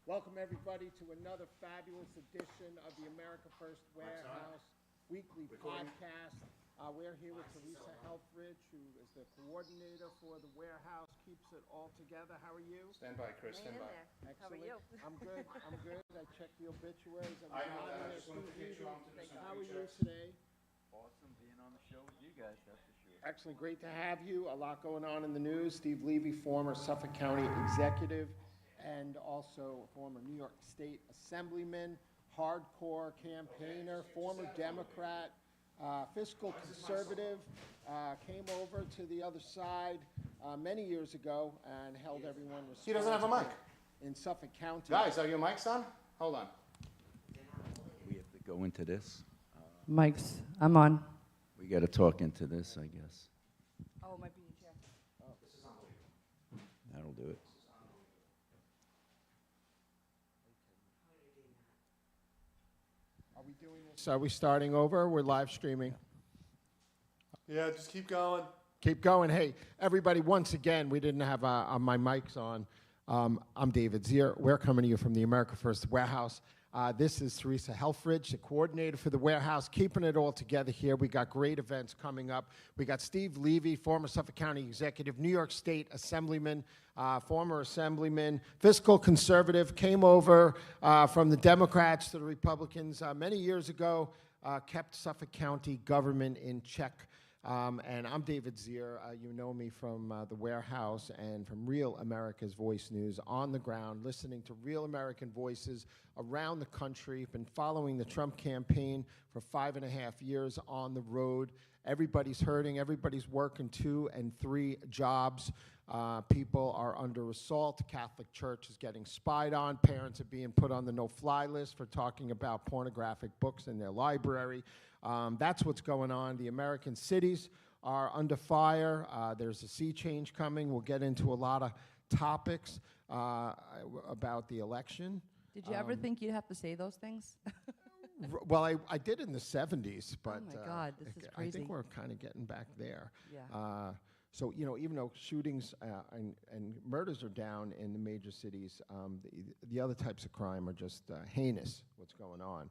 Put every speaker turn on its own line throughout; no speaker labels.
Welcome, everybody, to another fabulous edition of the America First Warehouse weekly podcast. We're here with Teresa Helfrich, who is the coordinator for the warehouse, keeps it all together. How are you?
Stand by, Chris, stand by.
Excellent.
How are you?
I'm good. I checked the obituaries.
I know that. I just wanted to get you on to do some
How are you
pictures.
today?
Awesome being on the show with you guys, that's for sure.
Excellent. Great to have you. A lot going on in the news. Steve Levy, former Suffolk County executive and also former New York State Assemblyman, hardcore campaigner, former Democrat, fiscal conservative, came over to the other side many years ago and held everyone responsible.
He doesn't have a mic.
In Suffolk County.
Guys, are your mics on? Hold on.
We have to go into this.
Mike's, I'm on.
We got to talk into this, I guess.
Oh, it might be your chair.
That'll do it.
Are we doing this? Are we starting over? We're live streaming.
Yeah, just keep going.
Keep going. Hey, everybody, once again, we didn't have my mics on. I'm David Zier. We're coming to you from the America First Warehouse. This is Teresa Helfrich, the coordinator for the warehouse, keeping it all together here. We got great events coming up. We got Steve Levy, former Suffolk County executive, New York State Assemblyman, former Assemblyman, fiscal conservative, came over from the Democrats to the Republicans many years ago, kept Suffolk County government in check. And I'm David Zier. You know me from the warehouse and from Real America's Voice News on the ground, listening to real American voices around the country. Been following the Trump campaign for 5.5 years on the road. Everybody's hurting. Everybody's working 2 and 3 jobs. People are under assault. The Catholic Church is getting spied on. Parents are being put on the no-fly list for talking about pornographic books in their library. That's what's going on. The American cities are under fire. There's a sea change coming. We'll get into a lot of topics about the election.
Did you ever think you'd have to say those things?
Well, I did in the 70s, but
Oh my God, this is
I
crazy.
think we're kind of getting back there.
Yeah.
So, you know, even though shootings and murders are down in the major cities, the other types of crime are just heinous, what's going on.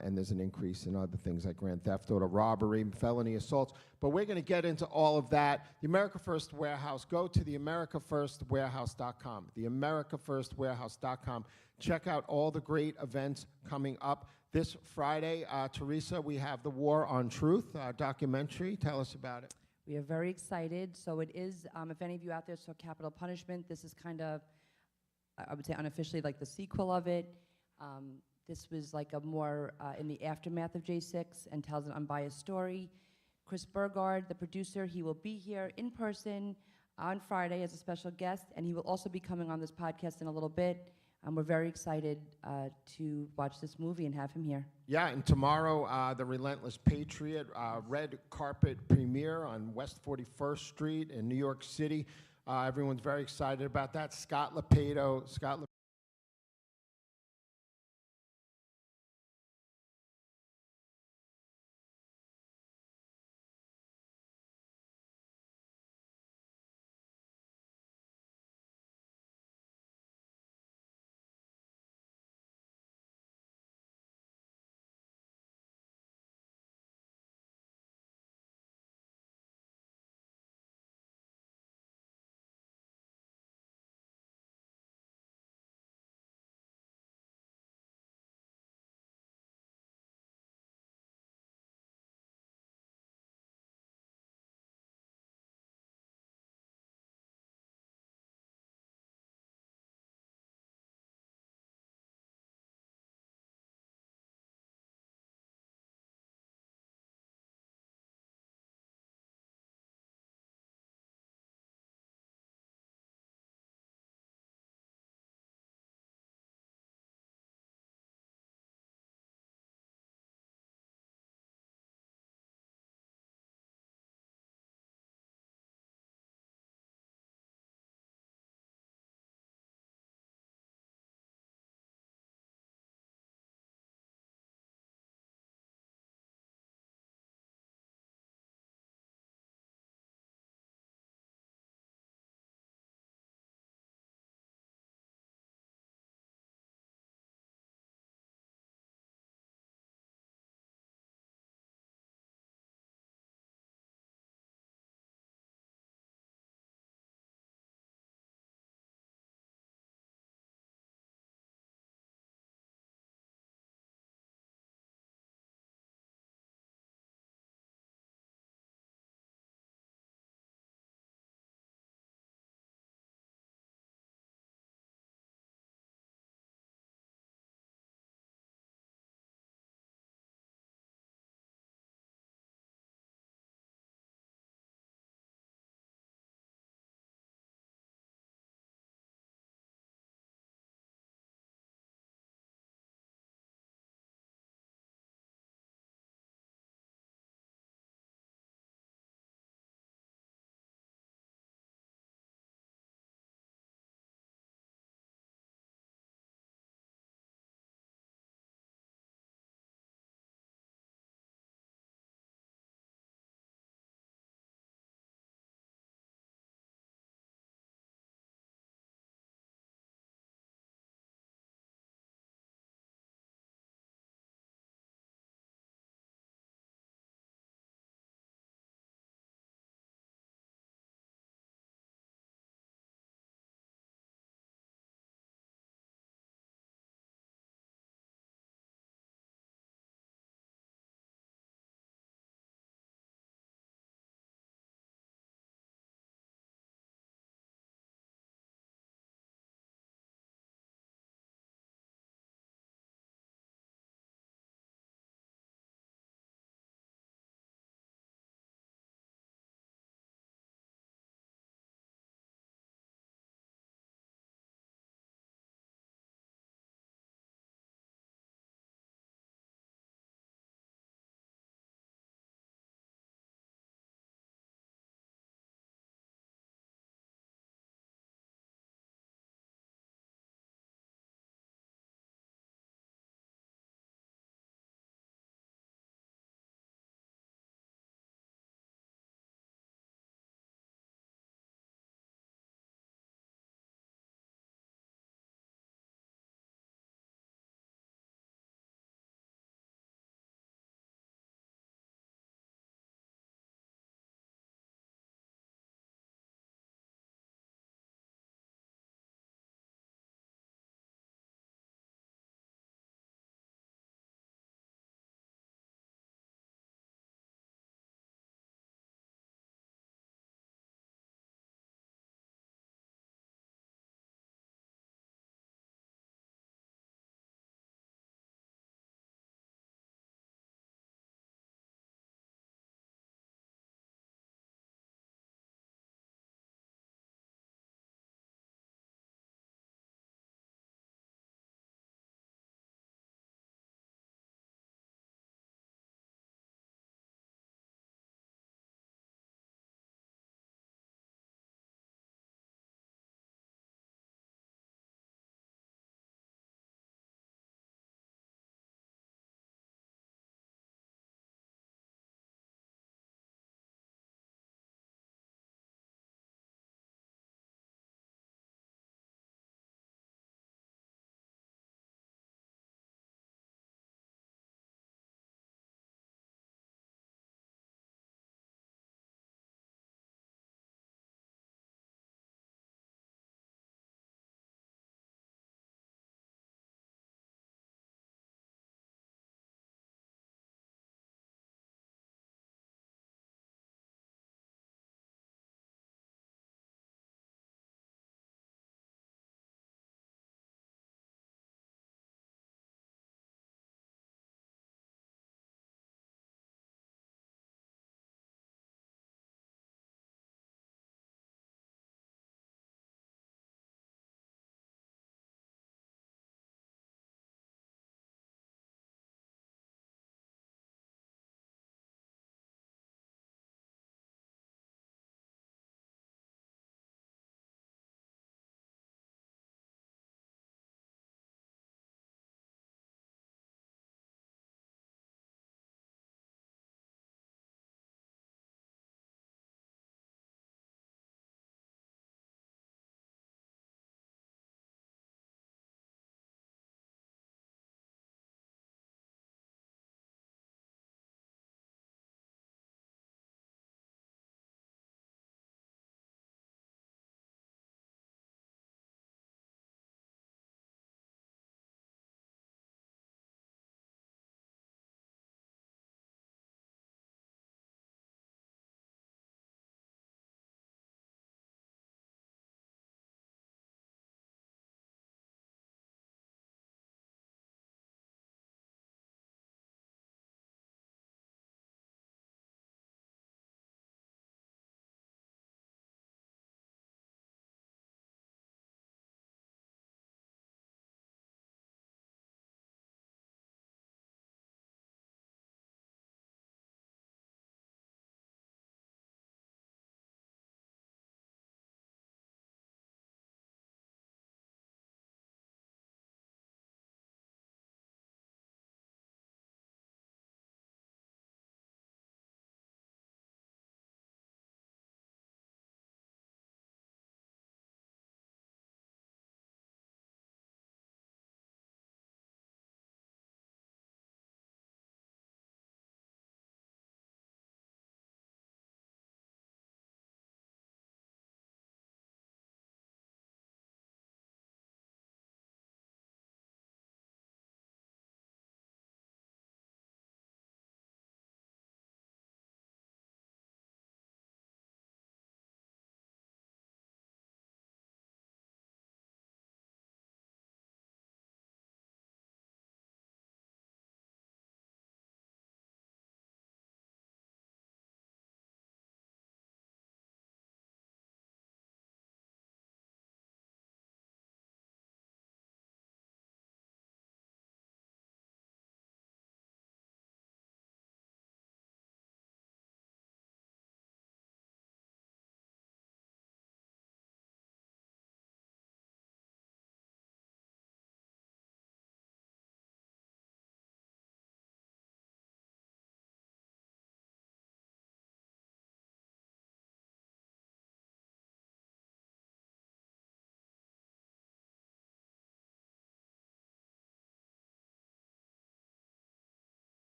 And there's an increase in other things like grand theft auto, robbery, felony assaults. But we're going to get into all of that. The America First Warehouse, go to the AmericaFirstWarehouse.com, the AmericaFirstWarehouse.com. Check out all the great events coming up. This Friday, Teresa, we have The War on Truth documentary. Tell us about it.
We are very excited. So it is, if any of you out there saw Capital Punishment, this is kind of, I would say unofficially, like the sequel of it. This was like a more in the aftermath of J6 and tells an unbiased story. Chris Burgard, the producer, he will be here in person on Friday as a special guest, and he will also be coming on this podcast in a little bit. We're very excited to watch this movie and have him here.
Yeah, and tomorrow, The Relentless Patriot, red carpet premiere on West 41st Street in New York City. Everyone's very excited about that. Scott Lopez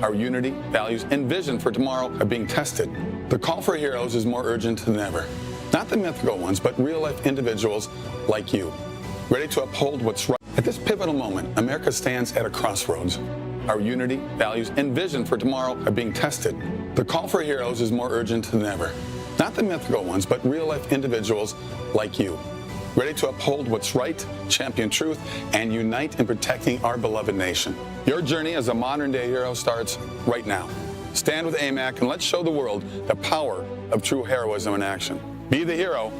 Our unity, values, and vision for tomorrow are being tested. The call for heroes is more urgent than ever. Not the mythical ones, but real-life individuals like you, ready to uphold what's right. At this pivotal moment, America stands at a crossroads. Our unity, values, and vision for tomorrow are being tested. The call for heroes is more urgent than ever. Not the mythical ones, but real-life individuals like you, ready to uphold what's right, champion truth, and unite in protecting our beloved nation. Your journey as a modern-day hero starts right now. Stand with AMAC and let's show the world the power of true heroism in action. Be the hero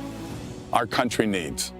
our country needs.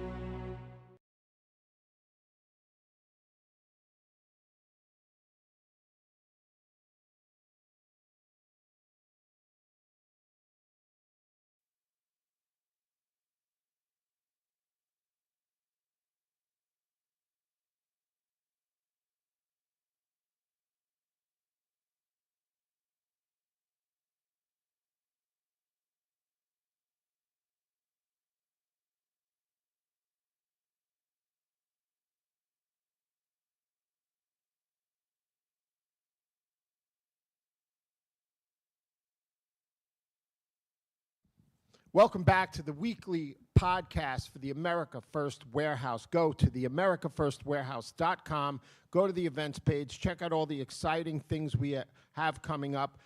Welcome back to the weekly podcast for the America First Warehouse. Go to the americafirstwarehouse.com, go to the events page, check out all the exciting things we have coming up.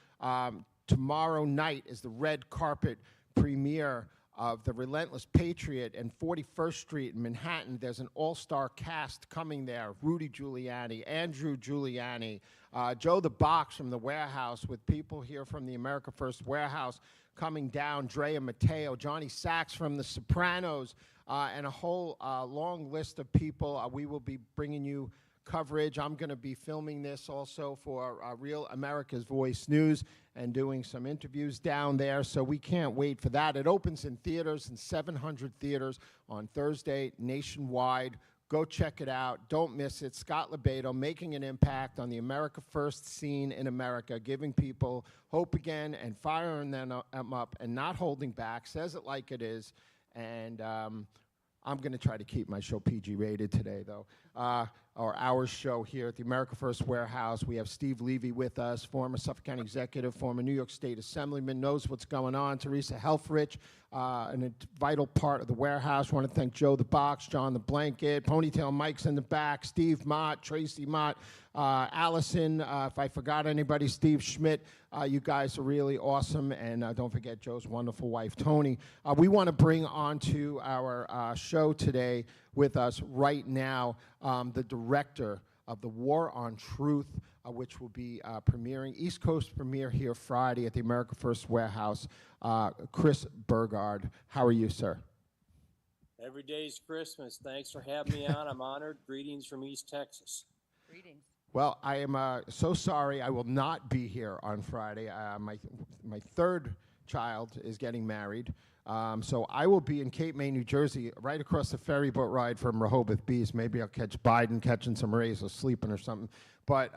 Tomorrow night is the red carpet premiere of The Relentless Patriot and 41st Street in Manhattan. There's an all-star cast coming there. Rudy Giuliani, Andrew Giuliani, Joe the Box from the Warehouse, with people here from the America First Warehouse coming down, Drea Matteo, Johnny Sachs from The Sopranos, and a whole long list of people. We will be bringing you coverage. I'm going to be filming this also for Real America's Voice News and doing some interviews down there, so we can't wait for that. It opens in theaters, in 700 theaters on Thursday nationwide. Go check it out. Don't miss it. Scott Lebedo making an impact on the America First scene in America, giving people hope again and firing them up and not holding back. Says it like it is. And I'm going to try to keep my show PG rated today, though. Our show here at the America First Warehouse. We have Steve Levy with us, former Suffolk County executive, former New York State Assemblyman, knows what's going on. Teresa Helfrich, a vital part of the warehouse. I want to thank Joe the Box, John the Blanket, Ponytail Mike's in the back, Steve Mott, Tracy Mott, Allison, if I forgot anybody, Steve Schmidt. You guys are really awesome, and don't forget Joe's wonderful wife, Tony. We want to bring onto our show today with us right now the director of The War on Truth, which will be premiering, East Coast premiere here Friday at the America First Warehouse, Chris Burgard. How are you, sir?
Every day's Christmas. Thanks for having me on. I'm honored. Greetings from East Texas.
Greetings.
Well, I am so sorry I will not be here on Friday. My third child is getting married. So I will be in Cape May, New Jersey, right across the ferry boat ride from Rehoboth Beach. Maybe I'll catch Biden catching some rays or sleeping or something. But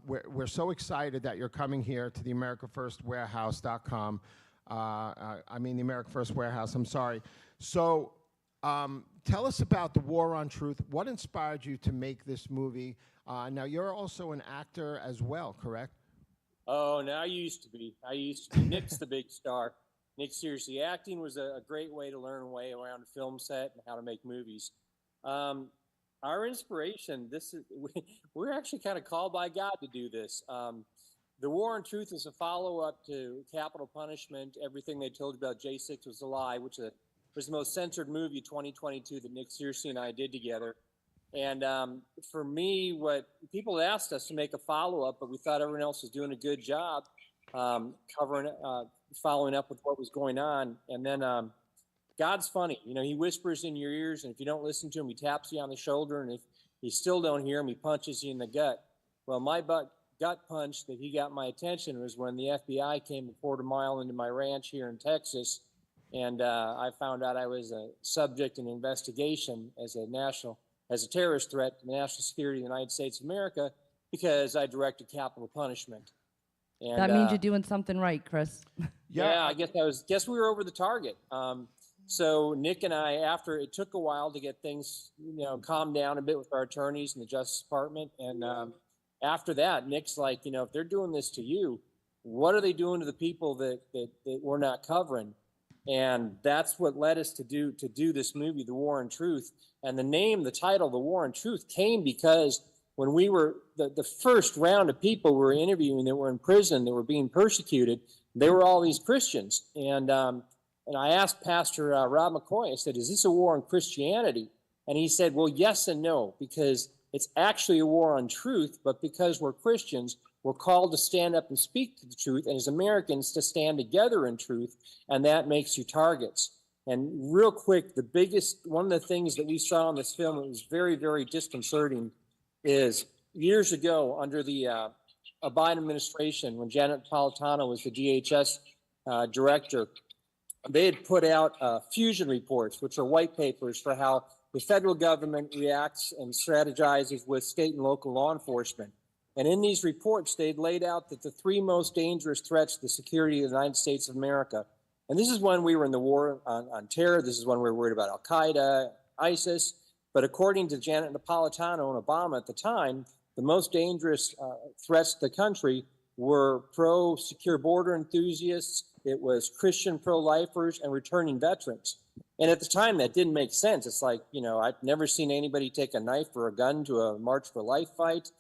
we're so excited that you're coming here to the AmericaFirstWarehouse.com. I mean the America First Warehouse, I'm sorry. So tell us about The War on Truth. What inspired you to make this movie? Now, you're also an actor as well, correct?
Oh, now I used to be. Nick's the big star. Nick, seriously, acting was a great way to learn a way around a film set and how to make movies. Our inspiration, we're actually kind of called by God to do this. The War on Truth is a follow-up to Capital Punishment. Everything they told you about J6 was a lie, which was the most censored movie 2022 that Nick Searcy and I did together. And for me, what people asked us to make a follow-up, but we thought everyone else was doing a good job following up with what was going on. And then God's funny. You know, he whispers in your ears, and if you don't listen to him, he taps you on the shoulder. And if you still don't hear him, he punches you in the gut. Well, my gut punch that he got my attention was when the FBI came a quarter mile into my ranch here in Texas. And I found out I was a subject in investigation as a terrorist threat to the national security of the United States of America because I directed Capital Punishment. And,
That means you're doing something right, Chris.
Yeah, I guess we were over the target. So Nick and I, after it took a while to get things, calmed down a bit with our attorneys and the Justice Department, and after that, Nick's like, you know, if they're doing this to you, what are they doing to the people that we're not covering? And that's what led us to do this movie, The War on Truth. And the title, The War on Truth, came because when we were, the first round of people we were interviewing that were in prison, that were being persecuted, they were all these Christians. And I asked Pastor Rob McCoy, I said, is this a war on Christianity? And he said, well, yes and no, because it's actually a war on truth, but because we're Christians, we're called to stand up and speak the truth, and as Americans to stand together in truth, and that makes you targets. And real quick, one of the things that we saw in this film that was very, very disconcerting is years ago under the Biden administration, when Janet Napolitano was the DHS director, they had put out fusion reports, which are white papers for how the federal government reacts and strategizes with state and local law enforcement. And in these reports, they'd laid out that the three most dangerous threats to the security of the United States of America, and this is when we were in the war on terror, this is when we were worried about Al-Qaeda, ISIS, but according to Janet Napolitano and Obama at the time, the most dangerous threats to the country were pro-secure border enthusiasts, it was Christian pro-lifers, and returning veterans. And at the time, that didn't make sense. It's like, you know, I've never seen anybody take a knife or a gun to a March for Life fight.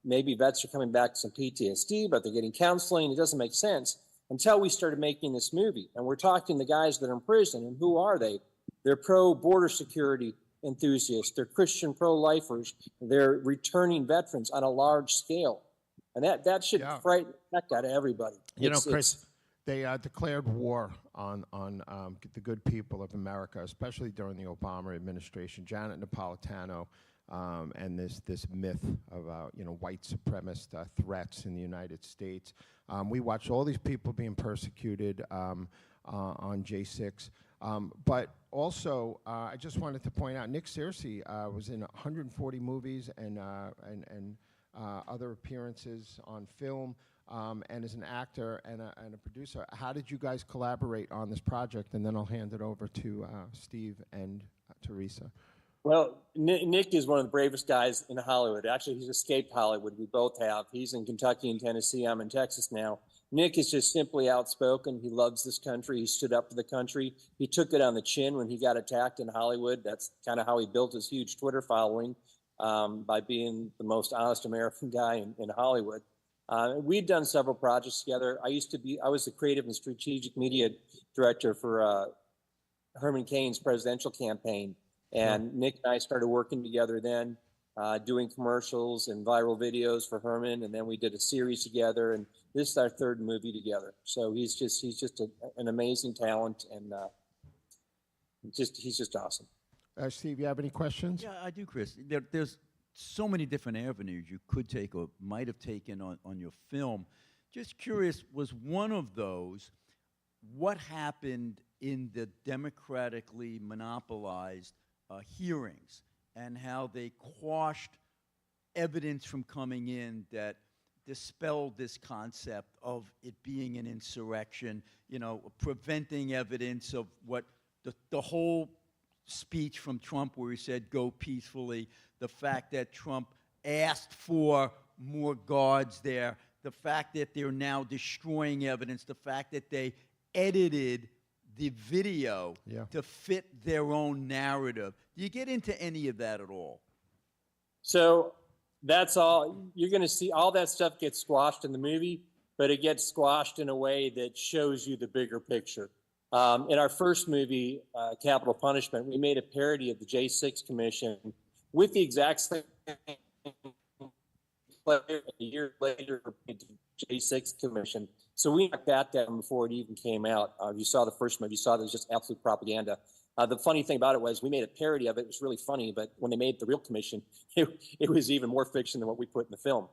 Maybe vets are coming back to some PTSD, but they're getting counseling. It doesn't make sense until we started making this movie. And we're talking to the guys that are in prison, and who are they? They're pro-border security enthusiasts. They're Christian pro-lifers. They're returning veterans on a large scale. And that should frighten the heck out of everybody.
You know, Chris, they declared war on the good people of America, especially during the Obama administration. Janet Napolitano and this myth of white supremacist threats in the United States. We watched all these people being persecuted on J6. But also, I just wanted to point out, Nick Searcy was in 140 movies and other appearances on film, and is an actor and a producer. How did you guys collaborate on this project? And then I'll hand it over to Steve and Teresa.
Well, Nick is one of the bravest guys in Hollywood. Actually, he's escaped Hollywood. We both have. He's in Kentucky and Tennessee. I'm in Texas now. Nick is just simply outspoken. He loves this country. He stood up for the country. He took it on the chin when he got attacked in Hollywood. That's kind of how he built his huge Twitter following, by being the most honest American guy in Hollywood. We've done several projects together. I was the creative and strategic media director for Herman Cain's presidential campaign. And Nick and I started working together then, doing commercials and viral videos for Herman. And then we did a series together, and this is our third movie together. So he's just an amazing talent, and he's just awesome.
Steve, you have any questions?
Yeah, I do, Chris. There's so many different avenues you could take or might have taken on your film. Just curious, was one of those what happened in the democratically monopolized hearings and how they quashed evidence from coming in that dispelled this concept of it being an insurrection, preventing evidence of what the whole speech from Trump where he said, go peacefully, the fact that Trump asked for more guards there, the fact that they're now destroying evidence, the fact that they edited the video to fit their own narrative. Do you get into any of that at all? So that's all. You're going to see all that stuff get squashed in the movie, but it gets squashed in a way that shows you the bigger picture. In our first movie, Capital Punishment, we made a parody of the J6 Commission with the exact same a year later, the J6 Commission. So we knocked that down before it even came out. If you saw the first movie, you saw there was just absolute propaganda. The funny thing about it was we made a parody of it. It was really funny, but when they made the real commission, it was even more fiction than what we put in the film.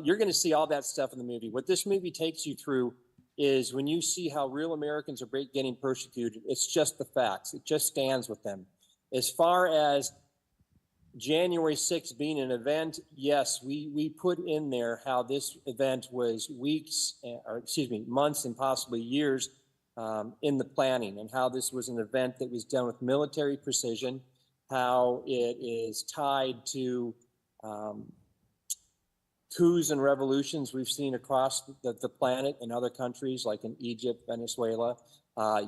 You're going to see all that stuff in the movie. What this movie takes you through is when you see how real Americans are getting persecuted, it's just the facts. It just stands with them. As far as January 6th being an event, yes, we put in there how this event was months and possibly years in the planning, and how this was an event that was done with military precision, how it is tied to
coups and revolutions we've seen across the planet in other countries like in Egypt, Venezuela,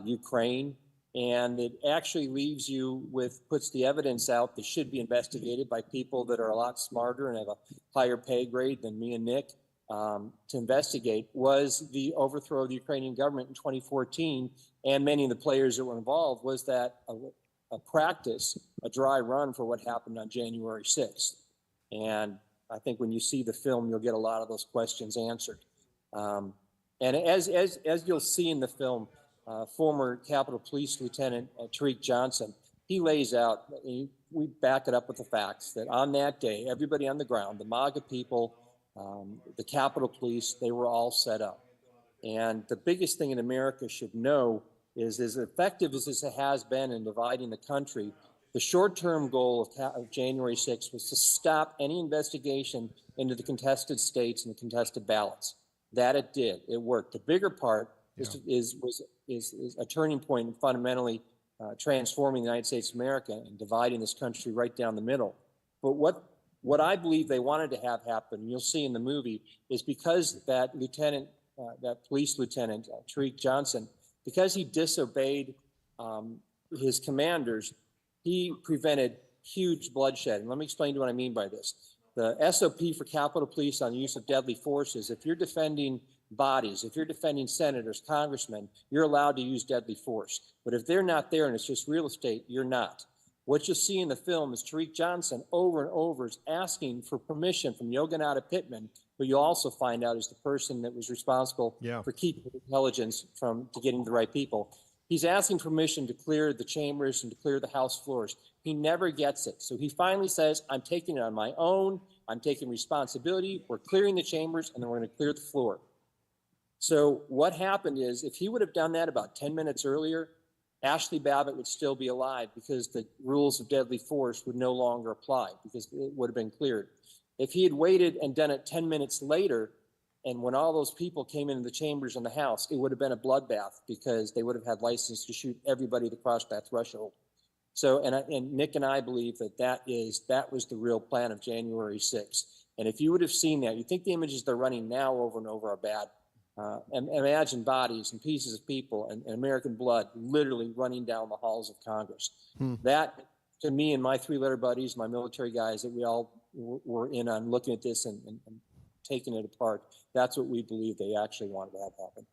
Ukraine. And it actually leaves you with, puts the evidence out that should be investigated by people that are a lot smarter and have a higher pay grade than me and Nick to investigate, was the overthrow of the Ukrainian government in 2014. And many of the players that were involved, was that a practice, a dry run for what happened on January 6th. And I think when you see the film, you'll get a lot of those questions answered. And as you'll see in the film, former Capitol Police Lieutenant Tariq Johnson, he lays out, we back it up with the facts, that on that day, everybody on the ground, the MAGA people, the Capitol Police, they were all set up. And the biggest thing in America should know is, as effective as this has been in dividing the country, the short-term goal of January 6th was to stop any investigation into the contested states and the contested ballots. That it did. It worked. The bigger part is a turning point in fundamentally transforming the United States of America and dividing this country right down the middle. But what I believe they wanted to have happen, and you'll see in the movie, is because that lieutenant, that police lieutenant, Tariq Johnson, because he disobeyed his commanders, he prevented huge bloodshed. And let me explain to you what I mean by this. The SOP for Capitol Police on the use of deadly force is, if you're defending bodies, if you're defending senators, congressmen, you're allowed to use deadly force. But if they're not there and it's just real estate, you're not. What you'll see in the film is Tariq Johnson over and over is asking for permission from Yogananda Pittman, who you'll also find out is the person that was responsible for keeping intelligence to getting the right people. He's asking permission to clear the chambers and to clear the House floors. He never gets it. So he finally says, I'm taking it on my own. I'm taking responsibility. We're clearing the chambers, and then we're going to clear the floor. So what happened is, if he would have done that about 10 minutes earlier, Ashley Babbitt would still be alive, because the rules of deadly force would no longer apply, because it would have been cleared. If he had waited and done it 10 minutes later, and when all those people came into the chambers in the House, it would have been a bloodbath, because they would have had license to shoot everybody that crossed that threshold. So, and Nick and I believe that was the real plan of January 6th. And if you would have seen that, you think the images they're running now over and over are bad. And imagine bodies and pieces of people and American blood literally running down the halls of Congress. That, to me and my three-letter buddies, my military guys, that we all were in on looking at this and taking it apart, that's what we believe they actually wanted to have happen.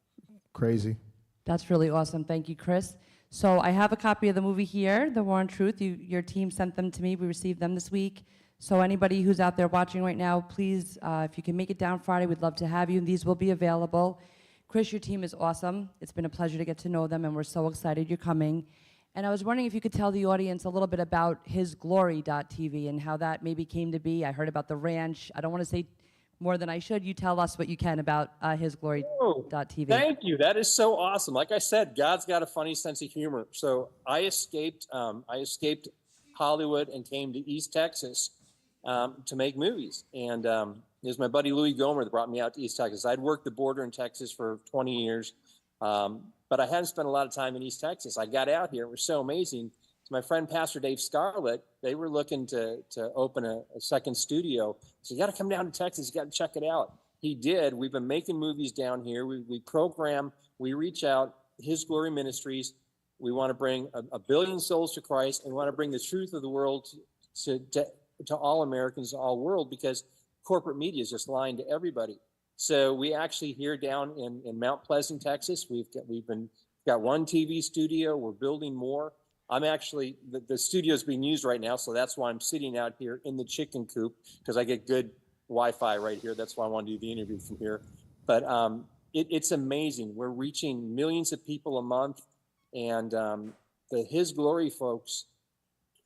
Crazy.
That's really awesome. Thank you, Chris. So I have a copy of the movie here, The War and Truth. Your team sent them to me. We received them this week. So anybody who's out there watching right now, please, if you can make it down Friday, we'd love to have you. These will be available. Chris, your team is awesome. It's been a pleasure to get to know them, and we're so excited you're coming. And I was wondering if you could tell the audience a little bit about hisglory.tv and how that maybe came to be. I heard about the ranch. I don't want to say more than I should. You tell us what you can about hisglory.tv.
Thank you. That is so awesome. Like I said, God's got a funny sense of humor. So I escaped Hollywood and came to East Texas to make movies. And it was my buddy Louis Gomer that brought me out to East Texas. I'd worked the border in Texas for 20 years, but I hadn't spent a lot of time in East Texas. I got out here. It was so amazing. So my friend Pastor Dave Scarlett, they were looking to open a second studio. So you got to come down to Texas. You got to check it out. He did. We've been making movies down here. We program. We reach out. His Glory Ministries. We want to bring a billion souls to Christ, and we want to bring the truth of the world to all Americans, to all world, because corporate media is just lying to everybody. So we actually here down in Mount Pleasant, Texas, we've got one TV studio. We're building more. I'm actually, the studio's being used right now, so that's why I'm sitting out here in the chicken coop, because I get good Wi-Fi right here. That's why I want to do the interview from here. But it's amazing. We're reaching millions of people a month, and the His Glory folks,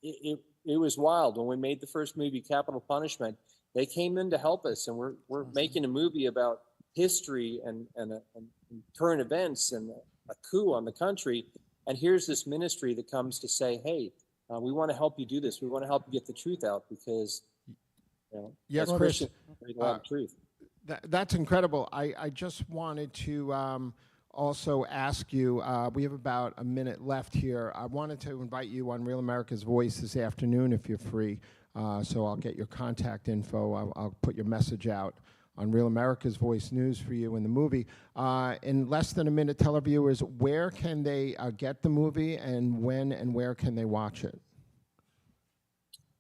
it was wild. When we made the first movie, Capital Punishment, they came in to help us, and we're making a movie about history and current events and a coup on the country. And here's this ministry that comes to say, hey, we want to help you do this. We want to help you get the truth out, because,
Yes, Chris,
a lot of truth.
That's incredible. I just wanted to also ask you, we have about a minute left here. I wanted to invite you on Real America's Voice this afternoon if you're free. So I'll get your contact info. I'll put your message out on Real America's Voice News for you in the movie. In less than a minute, tell our viewers where can they get the movie and when and where can they watch it?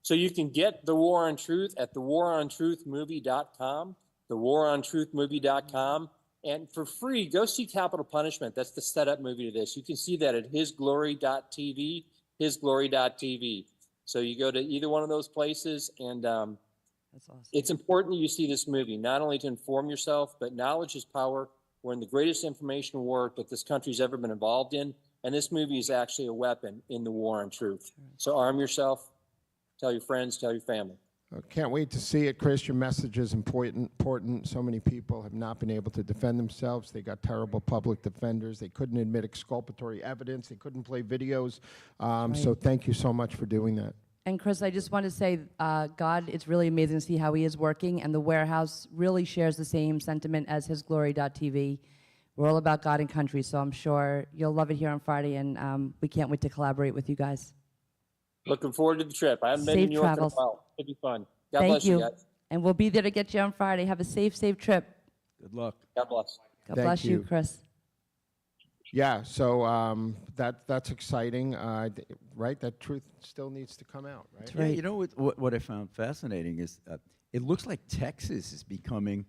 So you can get The War on Truth at thewarontruthmovie.com, thewarontruthmovie.com. And for free, go see Capital Punishment. That's the setup movie to this. You can see that at hisglory.tv, hisglory.tv. So you go to either one of those places, and
That's awesome.
it's important you see this movie, not only to inform yourself, but knowledge is power. We're in the greatest information war that this country's ever been involved in, and this movie is actually a weapon in the war on truth. So arm yourself, tell your friends, tell your family.
Can't wait to see it, Chris. Your message is important. So many people have not been able to defend themselves. They got terrible public defenders. They couldn't admit exculpatory evidence. They couldn't play videos. So thank you so much for doing that.
And Chris, I just want to say, God, it's really amazing to see how he is working, and the Warehouse really shares the same sentiment as hisglory.tv. We're all about God and country, so I'm sure you'll love it here on Friday, and we can't wait to collaborate with you guys.
Looking forward to the trip. I haven't been
Safe
in New York
travels.
in a while. It'll be fun. God
Thank
bless you guys.
And we'll be there to get you on Friday. Have a safe trip.
Good luck.
God bless.
God
Thank
bless you,
you.
Chris.
Yeah, so that's exciting, right? That truth still needs to come out, right?
That's
Yeah,
right.
you know what I found fascinating is it looks like Texas is becoming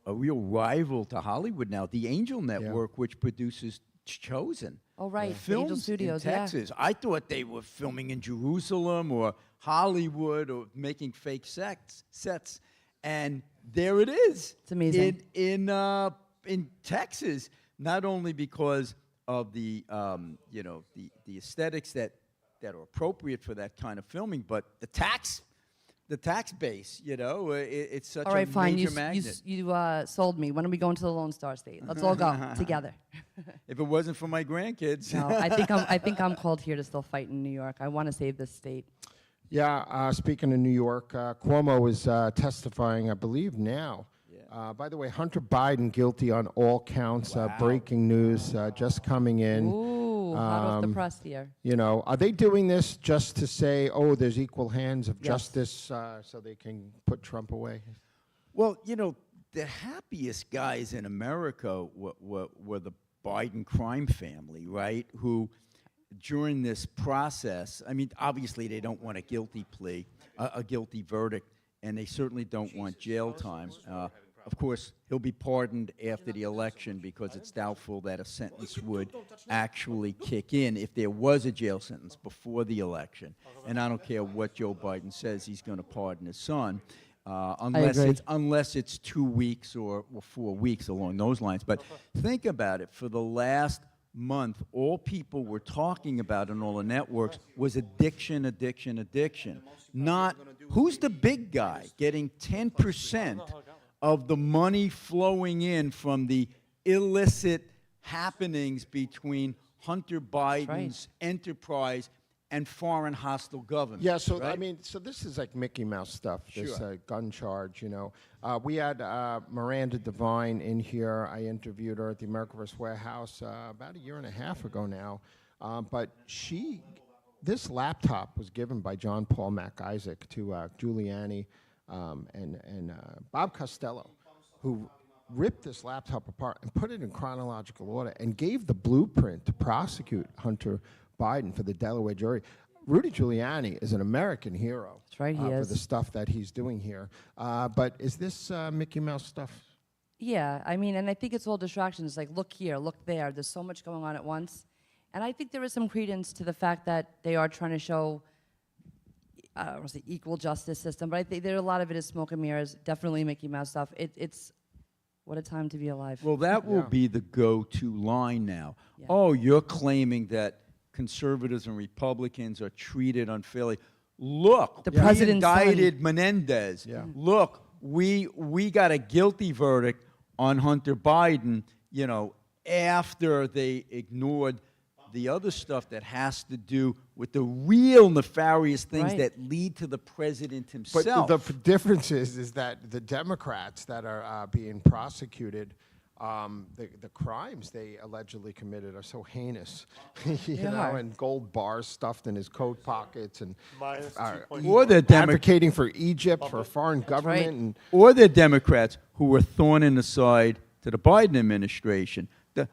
a real rival to Hollywood now. The Angel Network, which produces Chosen,
Oh, right. The
films
Angel Studios,
in
yeah.
Texas. I thought they were filming in Jerusalem or Hollywood or making fake sets, and there it is.
It's amazing.
In Texas, not only because of the the aesthetics that are appropriate for that kind of filming, but the tax base. It's such
All right,
a
fine.
major magnet.
You sold me. When are we going to the Lone Star State? Let's all go together.
If it wasn't for my grandkids,
No, I think I'm called here to still fight in New York. I want to save this state.
Yeah, speaking of New York, Cuomo is testifying, I believe, now. By the way, Hunter Biden guilty on all counts. Breaking news just coming in.
Ooh, hot off the press here.
Are they doing this just to say, oh, there's equal hands of
Yes.
justice so they can put Trump away?
well, the happiest guys in America were the Biden crime family, right? Who, during this process, I mean, obviously they don't want a guilty plea, a guilty verdict, and they certainly don't want jail time. Of course, he'll be pardoned after the election because it's doubtful that a sentence would actually kick in if there was a jail sentence before the election. And I don't care what Joe Biden says, he's going to pardon his son.
agree.
Unless it's 2 weeks or 4 weeks along those lines. But think about it. For the last month, all people were talking about in all the networks was addiction. Not who's the big guy getting 10% of the money flowing in from the illicit happenings between Hunter Biden's enterprise and foreign hostile government.
Yeah, so
right?
I mean, so this is like Mickey Mouse stuff. This
Sure.
gun charge. We had Miranda Devine in here. I interviewed her at the America vs. Warehouse about a year and a half ago now. But this laptop was given by John Paul Mac Isaac to Giuliani and Bob Costello, who ripped this laptop apart and put it in chronological order and gave the blueprint to prosecute Hunter Biden for the Delaware jury. Rudy Giuliani is an American hero.
That's right, he
for
is.
the stuff that he's doing here. But is this Mickey Mouse stuff?
Yeah, I mean, and I think it's all distractions. Like, look here, look there. There's so much going on at once. And I think there is some credence to the fact that they are trying to show, I don't want to say equal justice system, but I think there a lot of it is smoke and mirrors. Definitely Mickey Mouse stuff. It's what a time to be alive.
Well, that will
Yeah.
be the go-to line now.
Yeah.
Oh, you're claiming that conservatives and Republicans are treated unfairly. Look,
The
we
president's son.
indicted Menendez.
Yeah.
Look, we got a guilty verdict on Hunter Biden, after they ignored the other stuff that has to do with the real nefarious things
Right.
that lead to the president
But
himself.
the difference is that the Democrats that are being prosecuted the crimes they allegedly committed are so heinous,
They
know,
are.
and gold bars stuffed in his coat pockets, and
Minus
uh,
2.4.
Or the
advocating for Egypt, for a foreign government,
right.
and
or the Democrats who were thorn in the side to the Biden administration.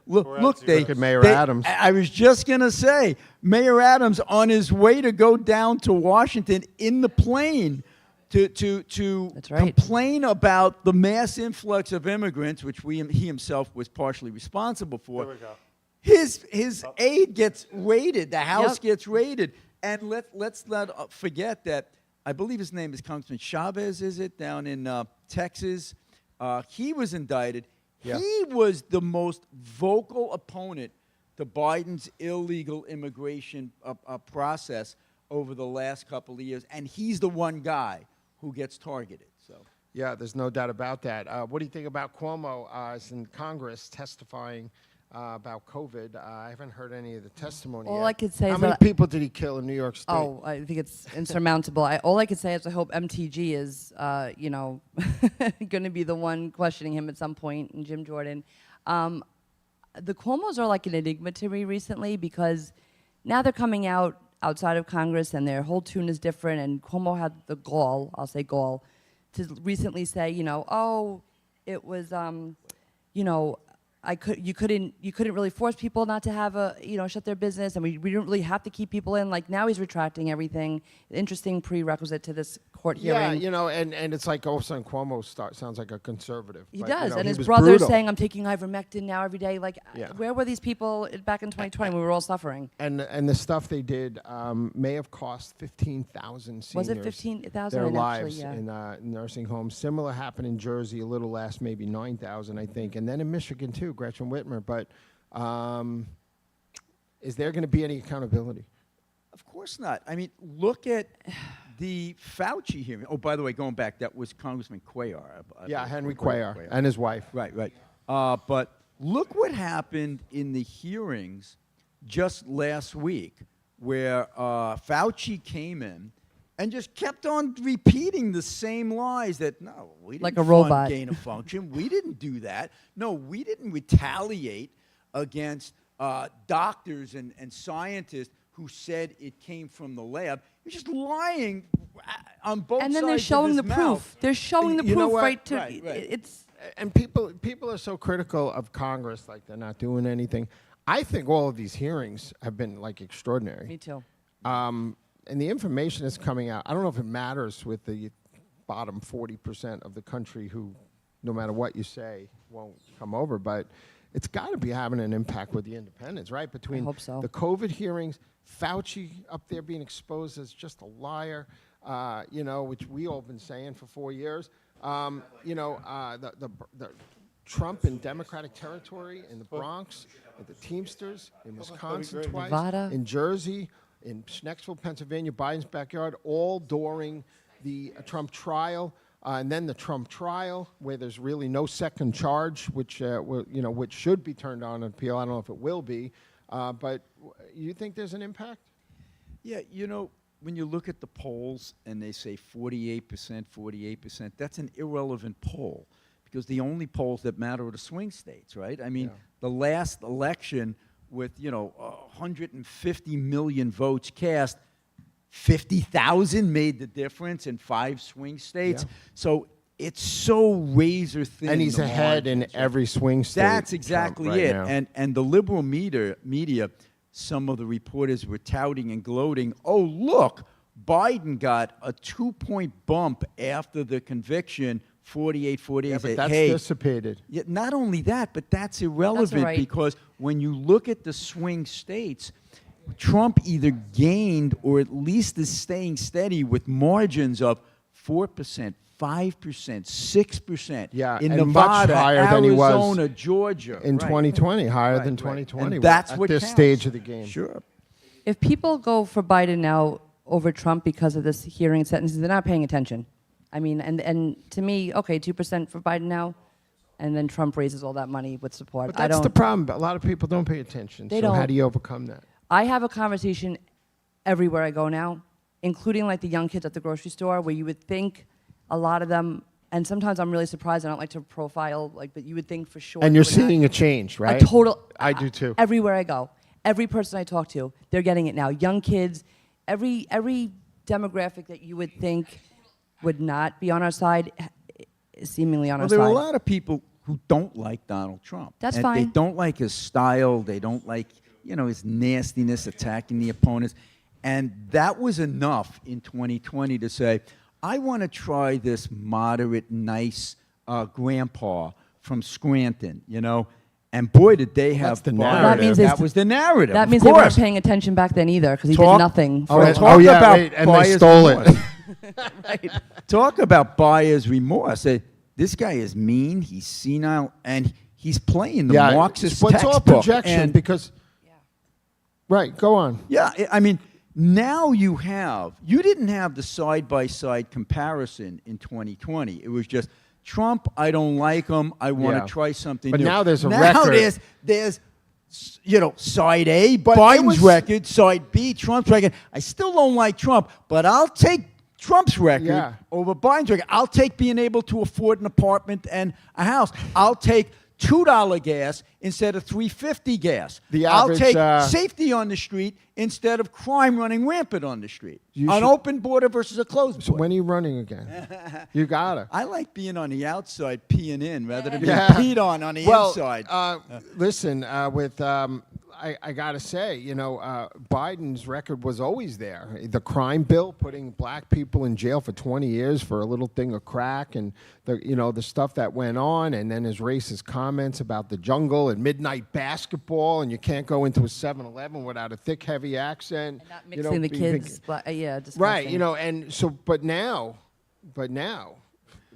Look,
Correct.
they.
Look at Mayor
they-
Adams.
I was just gonna say, Mayor Adams on his way to go down to Washington in the plane to
That's right.
complain about the mass influx of immigrants, which he himself was partially responsible for.
There we go.
His aide gets raided. The house
Yep.
gets raided, and let's not forget that I believe his name is Congressman Chavez. Is it down in Texas? He was indicted.
Yeah.
He was the most vocal opponent to Biden's illegal immigration process over the last couple of years, and he's the one guy who gets targeted. So.
yeah, there's no doubt about that. What do you think about Cuomo is in Congress testifying about COVID? I haven't heard any of the testimony
All
yet.
I could say
How
is
many
that-
people did he kill in New York State?
Oh, I think it's insurmountable. All I could say is I hope MTG is, going to be the one questioning him at some point, and Jim Jordan. The Cuomos are like an enigma to me recently because now they're coming outside of Congress and their whole tune is different. And Cuomo had the gall, I'll say gall, to recently say, it was, you couldn't really force people not to have shut their business, and we didn't really have to keep people in. Like now he's retracting everything. Interesting prerequisite to this court hearing.
Yeah, and it's like all of a sudden Cuomo sounds like a conservative.
He
but,
does, and
he
his
was
brother's
brutal.
saying, "I'm taking ivermectin now every day." Like,
Yeah.
where were these people back in 2020 when we were all suffering?
And the stuff they did may have cost 15,000 seniors
Was it 15,000?
their
And actually,
lives
yeah.
in nursing homes. Similar happened in Jersey, a little less, maybe 9,000, I think, and then in Michigan too, Gretchen Whitmer. But is there going to be any accountability?
Of course not. I mean, look at the Fauci hearing. Oh, by the way, going back, that was Congressman Cuellar.
Yeah, Henry Cuellar and his wife.
Right. But look what happened in the hearings just last week, where Fauci came in and just kept on repeating the same lies that, no, we didn't
Like a
fund
robot.
gain of function. We didn't do that. No, we didn't retaliate against doctors and scientists who said it came from the lab. You're just lying on both sides
And then they're
of
showing
his
the
mouth.
proof. They're showing the
You know
proof
what?
right to
Right.
it's.
And people are so critical of Congress, like they're not doing anything. I think all of these hearings have been like extraordinary.
Me too.
And the information is coming out. I don't know if it matters with the bottom 40% of the country who, no matter what you say, won't come over, but it's got to be having an impact with the independents, right? Between
hope so.
the COVID hearings, Fauci up there being exposed as just a liar, which we all been saying for 4 years. The Trump in Democratic territory in the Bronx, the Teamsters in Wisconsin
great.
twice,
Nevada.
in Jersey, in Schnecksville, Pennsylvania, Biden's backyard, all during the Trump trial, and then the Trump trial, where there's really no second charge, which which should be turned on in appeal. I don't know if it will be, but you think there's an impact?
Yeah, when you look at the polls and they say 48%, 48%, that's an irrelevant poll because the only polls that matter are the swing states, right? I mean, the last election with, 150 million votes cast, 50,000 made the difference in 5 swing states.
Yeah.
So it's so razor thin.
And he's
the
ahead in
margins, right?
every swing state.
That's
Trump,
exactly
right
it.
now.
And the liberal media, some of the reporters were touting and gloating, oh, look, Biden got a 2-point bump after the conviction, 48-48.
Yeah, but
Said,
that's
hey,
dissipated.
yeah, not only that, but that's irrelevant
right.
because when you look at the swing states, Trump either gained or at least is staying steady with margins of 4%, 5%, 6%.
Yeah,
in
and much
Nevada,
higher than he was
Arizona, Georgia.
In
right.
2020, higher than
Right, right.
2020
And that's
at
what
this
counts.
stage of the game.
Sure.
If people go for Biden now over Trump because of this hearing sentences, they're not paying attention. I mean, and to me, okay, 2% for Biden now, and then Trump raises all that money with support.
But
I
that's
don't.
the problem. A lot of people don't pay attention.
They
so how
don't.
do you overcome that?
I have a conversation everywhere I go now, including like the young kids at the grocery store, where you would think a lot of them And sometimes I'm really surprised. I don't like to profile, like, but you would think for sure.
And
they
you're
would not-
seeing a change, right?
a total.
I do too.
Everywhere I go, every person I talk to, they're getting it now. Young kids, every demographic that you would think would not be on our side, is seemingly on
Well,
our
there
side.
are a lot of people who don't like Donald Trump.
That's
and They
fine.
don't like his style. They don't like, his nastiness, attacking the opponents. And that was enough in 2020 to say, I want to try this moderate, nice grandpa from Scranton, And boy, did they have
the
fun.
narrative.
That means
That was the narrative.
That
of
means they weren't
course.
paying attention back then either, because he
Talk-
did nothing.
Oh,
for-
and-
Talk
yeah,
about
wait, and they
buyer's
stole it.
remorse.
Right.
Talk about buyer's remorse. I said, this guy is mean, he's senile, and he's playing the Marxist
but it's all
textbook.
projection
And
because. Right, go on.
yeah, I mean, now you didn't have the side-by-side comparison in 2020. It was just, Trump, I don't like him, I want to
Yeah.
try something
But
new.
now there's a
now
record.
there's side A,
But it
Biden's
was-
record, side B, Trump's record. I still don't like Trump, but I'll take Trump's record
Yeah.
over Biden's record. I'll take being able to afford an apartment and a house. I'll take $2 gas instead of $3.50 gas.
The
I'll
average,
take safety on the street instead of crime running rampant on the street.
You
An
should-
open border versus a closed
So
border.
when are you running again? You gotta.
I like being on the outside peeing in rather than being
Yeah.
peed on the
Well,
inside.
listen, I gotta say, Biden's record was always there. The crime bill, putting black people in jail for 20 years for a little thing of crack, and the stuff that went on, and then his racist comments about the jungle and midnight basketball, and you can't go into a 7-Eleven without a thick, heavy accent.
And not
you know,
mixing the
being-
kids. Yeah, disgusting.
Right, and so, but now,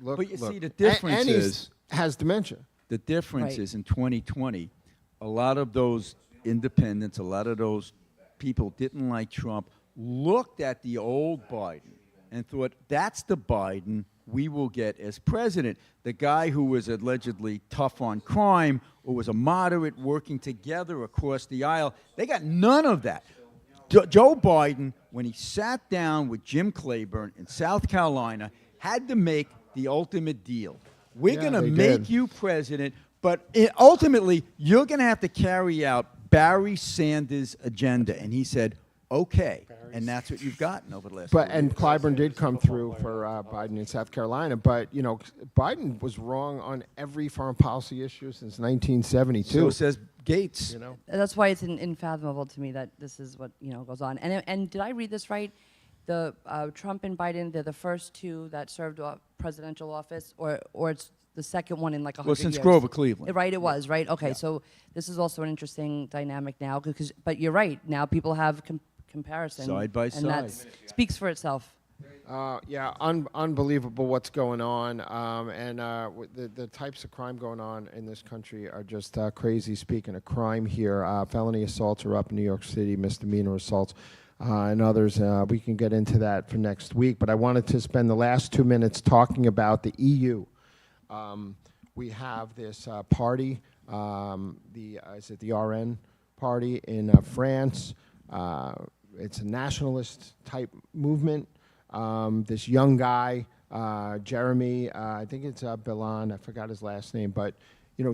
look.
But you see,
look,
the difference
and he's-
is-
has dementia.
The difference
Right.
is in 2020, a lot of those independents, a lot of those people didn't like Trump, looked at the old Biden and thought, that's the Biden we will get as president. The guy who was allegedly tough on crime or was a moderate working together across the aisle. They got none of that. Joe Biden, when he sat down with Jim Clyburn in South Carolina, had to make the ultimate deal. We're
Yeah,
going to
they
make
did.
you president, but ultimately, you're going to have to carry out Barry Sanders' agenda. And he said, okay. And that's what you've gotten over the last
But
4
and
years.
Clyburn did come through for Biden in South Carolina. But Biden was wrong on every foreign policy issue since 1972.
So says Gates.
That's why it's unfathomable to me that this is what goes on. And did I read this right? The Trump and Biden, they're the first two that served presidential office, or it's the second one in like 100
Well, since
years.
Grover Cleveland.
Right, it was, right? Okay, so this is also an interesting dynamic now, but you're right. Now people have comparison.
Side by
and that
side.
speaks for itself.
Yeah, unbelievable what's going on, and the types of crime going on in this country are just crazy. Speaking of crime here, felony assaults are up in New York City, misdemeanor assaults, and others. We can get into that for next week, but I wanted to spend the last 2 minutes talking about the EU. We have this party, is it the RN party in France? It's a nationalist type movement. This young guy, Jeremy, I think it's Bilan, I forgot his last name, but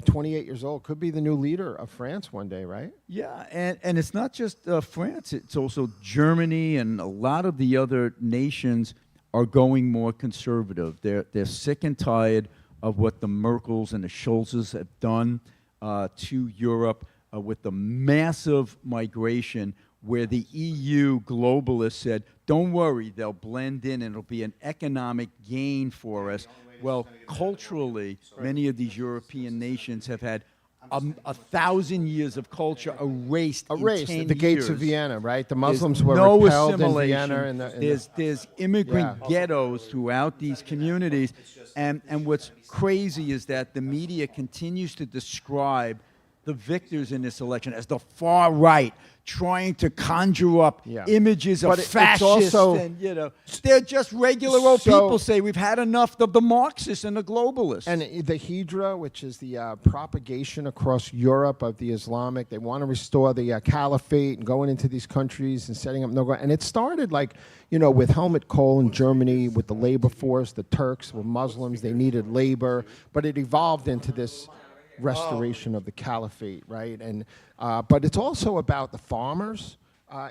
28 years old, could be the new leader of France one day, right?
Yeah, and it's not just France, it's also Germany, and a lot of the other nations are going more conservative. They're sick and tired of what the Merkels and the Scholzes have done to Europe with the massive migration, where the EU globalists said, don't worry, they'll blend in and it'll be an economic gain for us. Well, culturally, many of these European nations have had 1,000 years of culture erased in 10
the gates of
years.
Vienna, right? The
There's
Muslims were
no
repelled in
assimilation.
Vienna.
There's immigrant ghettos throughout these communities. And what's crazy is that the media continues to describe the victors in this election as the far right, trying to conjure up
Yeah.
images of
But it's
fascists,
also-
and they're just regular old
So-
people. Say we've had enough of the Marxists and the globalists.
And the Hydra, which is the propagation across Europe of the Islamic, they want to restore the caliphate and going into these countries and setting up no. And it started like, with Helmut Kohl in Germany, with the labor force. The Turks were Muslims; they needed labor, but it evolved into this restoration of the caliphate, right? And but it's also about the farmers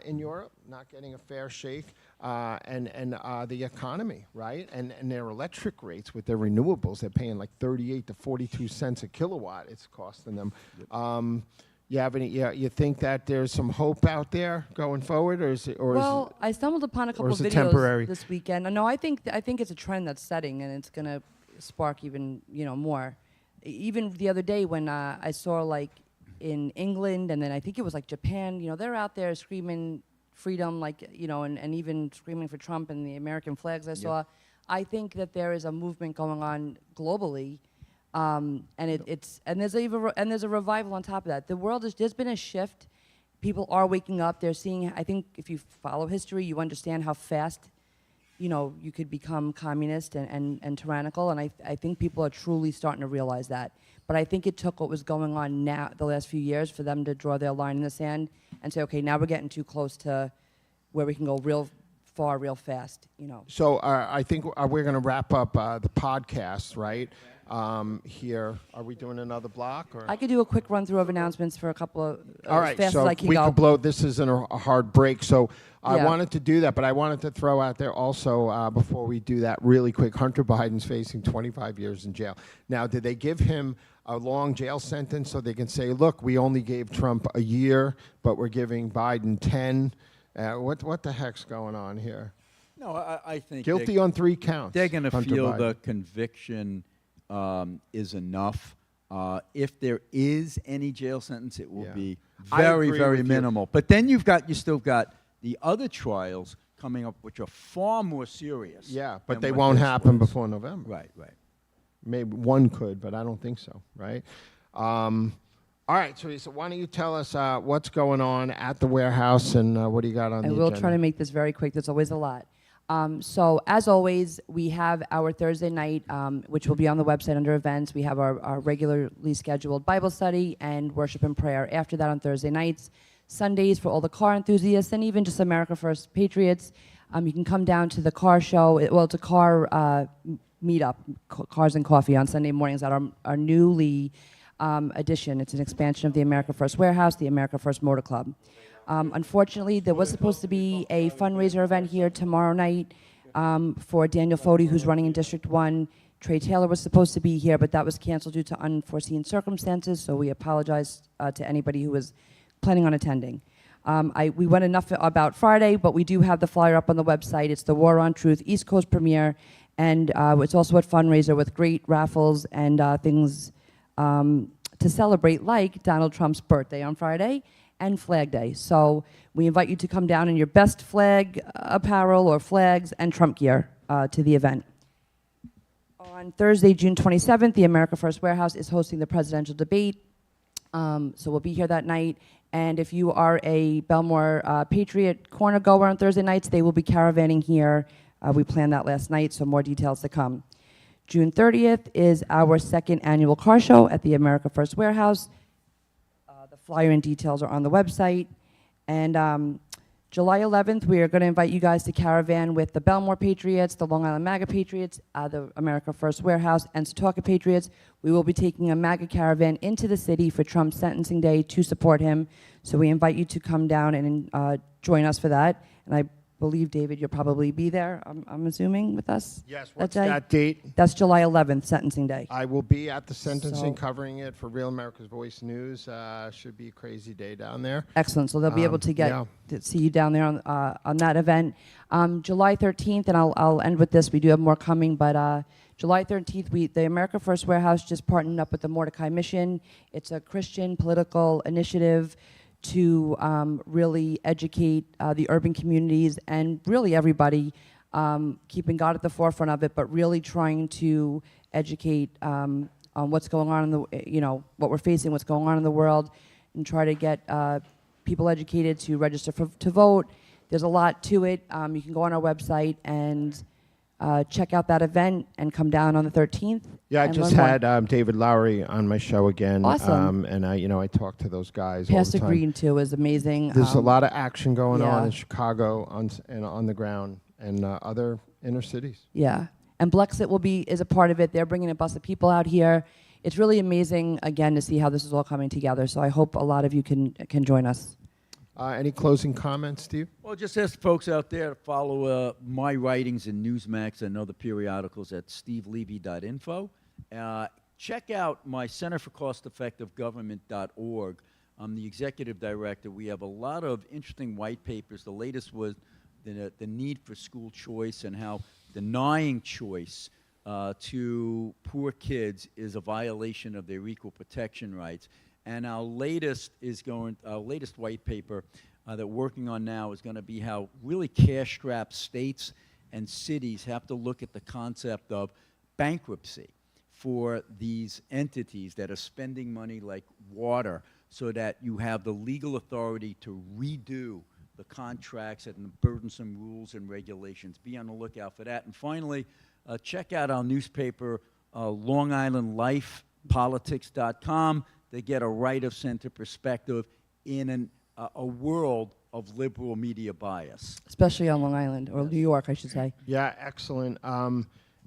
in Europe not getting a fair shake. And the economy, right? And their electric rates with their renewables, they're paying like 38 to 42 cents a kilowatt. It's costing them. You think that there's some hope out there going forward, or is it?
Well, I stumbled upon a couple
is it
videos
temporary?
this weekend. No, I think it's a trend that's setting, and it's gonna spark even more. Even the other day when I saw like in England, and then I think it was like Japan. They're out there screaming freedom, like and even screaming for Trump and the American flags. I saw. I think that there is a movement going on globally. And there's a revival on top of that. The world there's been a shift. People are waking up. They're seeing. I think if you follow history, you understand how fast, you could become communist and tyrannical. And I think people are truly starting to realize that. But I think it took what was going on now the last few years for them to draw their line in the sand and say, okay, now we're getting too close to where we can go real far, real fast.
So I think we're going to wrap up the podcast, right? Here, are we doing another block? Or?
I could do a quick run through of announcements for a couple of
All right,
as fast
so
as I can
we
go.
could blow. This isn't a hard break, so I
Yeah.
wanted to do that, but I wanted to throw out there also before we do that really quick. Hunter Biden's facing 25 years in jail. Now, did they give him a long jail sentence so they can say, "Look, we only gave Trump a year, but we're giving Biden 10"? What the heck's going on here?
No, I think
Guilty on 3 counts.
they're going to
Hunter
feel
Biden.
the conviction is enough. If there is any jail sentence, it will
Yeah.
be
I
very,
agree
very
with you.
minimal. But then you still got the other trials coming up, which are far more serious.
Yeah, but
than
they
what
won't
this
happen
was.
before November.
Right.
Maybe one could, but I don't think so, right? All right, Teresa, why don't you tell us what's going on at the warehouse and what do you got on
I
the
will
agenda?
try to make this very quick. There's always a lot. So as always, we have our Thursday night, which will be on the website under events. We have our regularly scheduled Bible study and worship and prayer after that on Thursday nights. Sundays for all the car enthusiasts and even just America First Patriots. You can come down to the car show. It's a car meetup, Cars and Coffee on Sunday mornings at our newly addition. It's an expansion of the America First Warehouse, the America First Motor Club. Unfortunately, there was supposed to be a fundraiser event here tomorrow night for Daniel Fody, who's running in District 1. Trey Taylor was supposed to be here, but that was canceled due to unforeseen circumstances, so we apologize to anybody who was planning on attending. We went enough about Friday, but we do have the flyer up on the website. It's the War on Truth East Coast premiere, and it's also a fundraiser with great raffles and things to celebrate, like Donald Trump's birthday on Friday and Flag Day. So we invite you to come down in your best flag apparel or flags and Trump gear to the event. On Thursday, June 27th, the America First Warehouse is hosting the presidential debate. So we'll be here that night. And if you are a Belmore Patriot corner goer on Thursday nights, they will be caravanning here. We planned that last night, so more details to come. June 30th is our second annual car show at the America First Warehouse. The flyer and details are on the website. And July 11th, we are going to invite you guys to caravan with the Belmore Patriots, the Long Island MAGA Patriots, the America First Warehouse, and Setauket Patriots. We will be taking a MAGA caravan into the city for Trump's sentencing day to support him. So we invite you to come down and join us for that. And I believe, David, you'll probably be there, I'm assuming, with us?
Yes,
that
what's
day?
that date?
That's July 11th, sentencing day.
I will be at the sentencing
So-
covering it for Real America's Voice News. Should be a crazy day down there.
Excellent. So they'll be able to get
yeah.
to see you down there on that event. July 13th, and I'll end with this. We do have more coming, but July 13th, the America First Warehouse just partnered up with the Mordecai Mission. It's a Christian political initiative to really educate the urban communities and really everybody, keeping God at the forefront of it, but really trying to educate what's going on in the, what we're facing, what's going on in the world, and try to get people educated to register to vote. There's a lot to it. You can go on our website and check out that event and come down on the 13th.
Yeah, I
and
just
learn more.
had David Lowery on my show again.
Awesome.
And I talked to those guys all
Pastor
the time.
Green, too, is amazing.
There's a lot of action going on
yeah.
in Chicago and on the ground and other inner cities.
Yeah, and Blexit is a part of it. They're bringing a bus of people out here. It's really amazing, again, to see how this is all coming together. So I hope a lot of you can join us.
Any closing comments, Steve?
Well, just ask folks out there to follow my writings in Newsmax and other periodicals at stevelevy.info. Check out my Center for Cost-Effective Government.org. I'm the executive director. We have a lot of interesting white papers. The latest was the need for school choice and how denying choice to poor kids is a violation of their equal protection rights. And our latest white paper that we're working on now is going to be how really cash-strapped states and cities have to look at the concept of bankruptcy for these entities that are spending money like water, so that you have the legal authority to redo the contracts and the burdensome rules and regulations. Be on the lookout for that. And finally, check out our newspaper, LongIslandLifePolitics.com. They get a right-of-center perspective in a world of liberal media bias.
Especially on Long Island, or New York, I should say.
Yeah, excellent.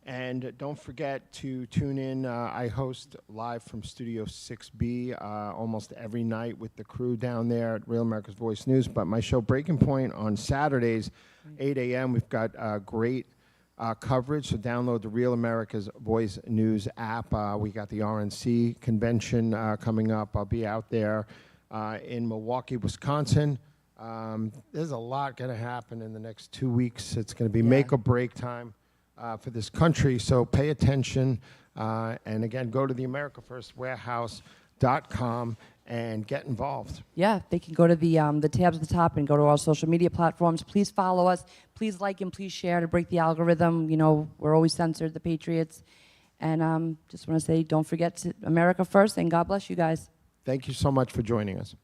And don't forget to tune in. I host live from Studio 6B almost every night with the crew down there at Real America's Voice News. But my show, Breaking Point, on Saturdays, 8 a.m., we've got great coverage. So download the Real America's Voice News app. We got the RNC convention coming up. I'll be out there in Milwaukee, Wisconsin. There's a lot going to happen in the next 2 weeks. It's going to be make or break time for this country. So pay attention. And again, go to the AmericaFirstWarehouse.com and get involved.
Yeah, they can go to the tabs at the top and go to our social media platforms. Please follow us. Please like and please share to break the algorithm. We're always censored, the Patriots. And just want to say, don't forget America first, and God bless you guys.
Thank you so much for joining us.